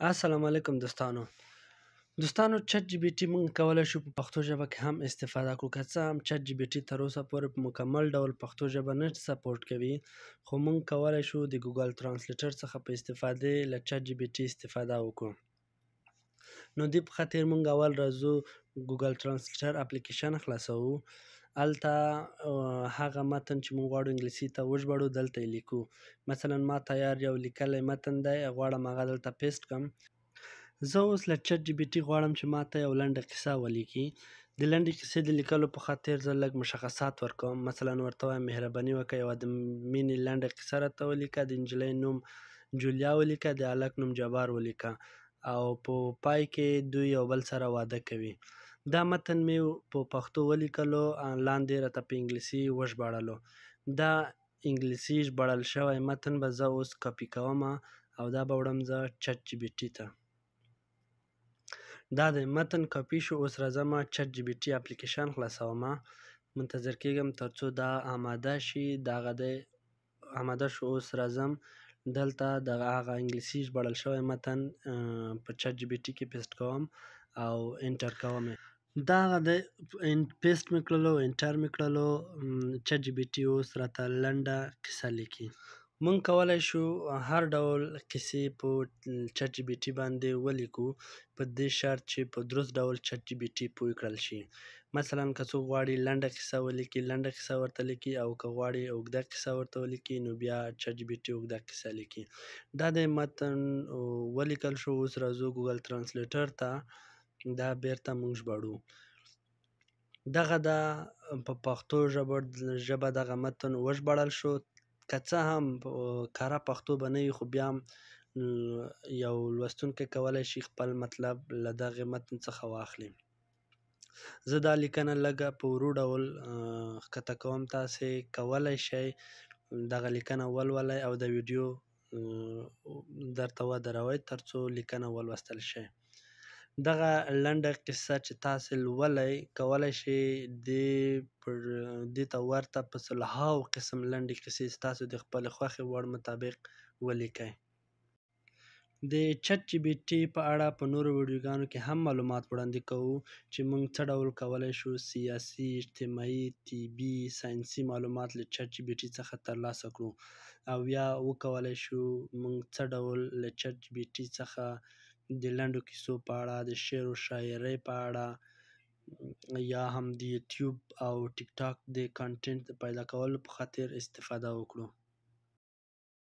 السلام علیکم دوستانو چټ جی پی ټي موږ کولی شو په پښتو ژبه کې هم استفاده کړو. که څه هم چټ جی پی ټي تر اوسه پورې په مکمل ډول پښتو ژبه نه سپورټ کوي، خو موږ کولی شو د ګوګل ترانسلیټر څخه په استفادې له چټ جی پی ټي استفاده وکړو. نو دې په خاطر موږ اول راځو ګوګل ترانسلیټر اپلیکیشن خلاصوو. هلته هغه متن چې موږ غواړو انګلیسي ته وژباړو دلته یې لیکو. مثلا ما تیار یو لیکلی متن دی، غواړم هغه دلته پیسټ کړم. زه اوس له چټ جی پي ټي غواړم چې ماته یو لنډه کیسه ولیکي. د لنډې کیسې د لیکلو په خاطر زه لږ مشخصات ورکوم. مثلا ورته وایم مهرباني وکړه یوه د مینې لنډه کیسه راته ولیکه، د نجلۍ نوم جولیا ولیکه، د هلک نوم جبار ولیکه، او په پای کې دوی یو بل سره واده کوي. دا متن مې په پښتو ولیکلو، لاندې راته په انګلیسي وژباړلو. دا انګلیسي ژباړل شوی متن به زه اوس کاپي کوم او دا به وړم زه چټ جی پي ټي ته. دا د متن کاپي شو. اوس راځم چټ جی پي ټي اپلیکیشن خلاصوم. منتظر کېږم تر څو دا آماده شي. دغه دی آماده شو. اوس راځم دلته د هغه انګلیسي ژباړل شوی متن په چټ جی پي ټي کې پیسټ کوم او انټر کوم. دغه دی پیسټ مې کړلو، انټر مې کړلو. چټ جی پي ټي اوس راته لنډه کیسه لیکي. مونږ کولی شو هر ډول کیسې په چټ جی پي ټي باندې ولیکو، په دې شرط چې په درست ډول چټ جی پي ټي پوه کړل شي. مثلا که څوک غواړي لنډه کیسه ولیکي، لنډه کیسه ورته لیکي، او که غواړي اوږده کیسه ورته ولیکي نو بیا چټ جی پي ټي اوږده کیسه لیکي. دا د متن ولیکل شو. اوس راځو ګوګل ترانسلیټر ته، دا بیرته موږ ژباړو. دغه د په پښتو ژبه دغه متن وژباړل شو. که څه هم کره پښتو به نه وي، خو بیا هم یو لوستونکی کولی شي خپل مطلب له دغې متن څخه واخلي. زه دا لیکنه لږه په ورو ډول ښکته کوم. تاسې کولی شئ دغه لیکنه ولولئ او د ویډیو درته ودروئ تر څو لیکنه ولوستل شي. دغه لنډه کیسه چې تاسې لولئ کولی شئ دې ته ورته په سلهاوو قسم لنډې کیسې ستاسو د خپلې خوښې وړ مطابق ولیکئ. د چټ جی پي ټي په اړه په نورو ویډیوګانو کې هم معلومات وړاندې کوو چې موږ څه ډول کولی شو سیاسي، اجتماعي، طبي، ساینسي معلومات له چټ جی پي ټي څخه ترلاسه کړو، او یا وکولی شو موږ څه ډول له چټ جی پي ټي څخه د لنډو کیسو په اړه، د شعر و شاعرۍ په اړه، یا هم د یوټیوب او ټیک ټاک د کانټینټ د پیدا کولو په خاطر استفاده وکړو.